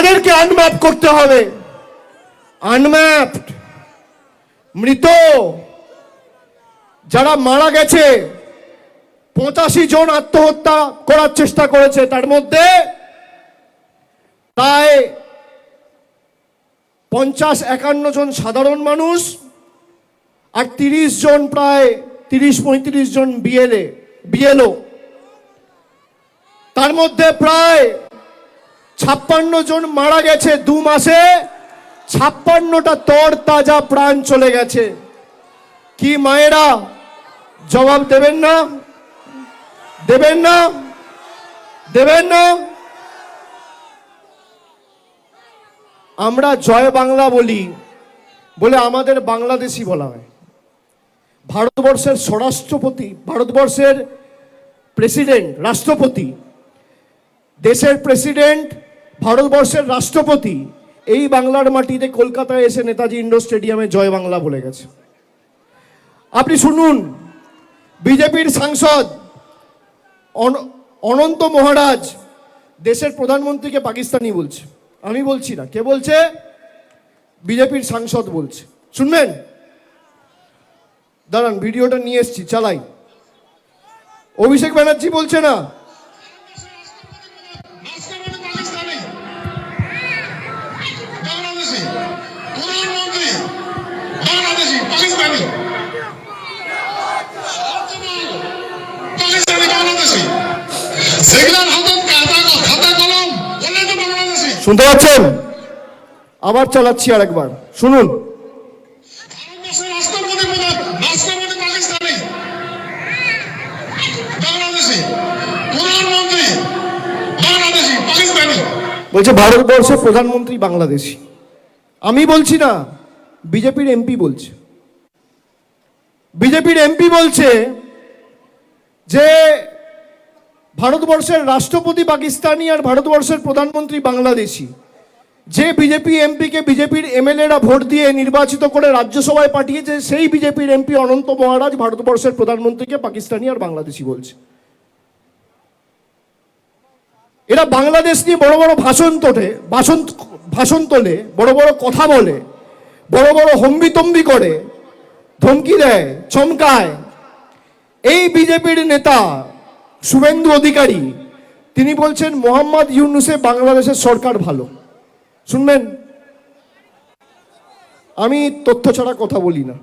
তাদেরকে আনম্যাপ করতে হবে। আনম্যাপড, মৃত যারা মারা গেছে 85 জন আত্মহত্যা করার চেষ্টা করেছে, তার মধ্যে প্রায় 50-51 জন সাধারণ মানুষ আর 30 জন, প্রায় 30-35 জন বিএলও। তার মধ্যে প্রায় 56 জন মারা গেছে 2 মাসে। 56টা তর তাজা প্রাণ চলে গেছে। কি মায়েরা জবাব দেবেন না? দেবেন না? দেবেন না? আমরা জয় বাংলা বলি বলে আমাদের বাংলাদেশি বলা হয়। ভারতবর্ষের স্বরাষ্ট্রপতি, ভারতবর্ষের প্রেসিডেন্ট, রাষ্ট্রপতি, দেশের প্রেসিডেন্ট, ভারতবর্ষের রাষ্ট্রপতি এই বাংলার মাটিতে কলকাতায় এসে নেতাজি ইন্ডোর স্টেডিয়ামে জয় বাংলা বলে গেছে। আপনি শুনুন, বিজেপির সাংসদ অনন্ত মহারাজ দেশের প্রধানমন্ত্রীকে পাকিস্তানি বলছে। আমি বলছি না, কে বলছে? বিজেপির সাংসদ বলছে। শুনবেন? দাঁড়ান, ভিডিওটা নিয়ে এসছি, চালাই। অভিষেক ব্যানার্জি বলছে না, শুনতে পাচ্ছেন? আবার চালাচ্ছি আরেকবার, শুনুন। বলছে ভারতবর্ষের প্রধানমন্ত্রী বাংলাদেশি। আমি বলছি না, বিজেপির এমপি বলছে। বিজেপির এমপি বলছে যে ভারতবর্ষের রাষ্ট্রপতি পাকিস্তানি আর ভারতবর্ষের প্রধানমন্ত্রী বাংলাদেশি। যে বিজেপি এমপিকে বিজেপির এমএলএরা ভোট দিয়ে নির্বাচিত করে রাজ্যসভায় পাঠিয়েছে, সেই বিজেপির এমপি অনন্ত মহারাজ ভারতবর্ষের প্রধানমন্ত্রীকে পাকিস্তানি আর বাংলাদেশি বলছে। এরা বাংলাদেশ নিয়ে বড় বড় ভাষণ তোলে, বড় বড় কথা বলে, বড় বড় হম্বিতম্বি করে, ধমকি দেয়, চমকায়। এই বিজেপির নেতা শুভেন্দু অধিকারী তিনি বলছেন মোহাম্মদ ইউনূসে বাংলাদেশের সরকার ভালো। শুনবেন? আমি তথ্য ছাড়া কথা বলি না।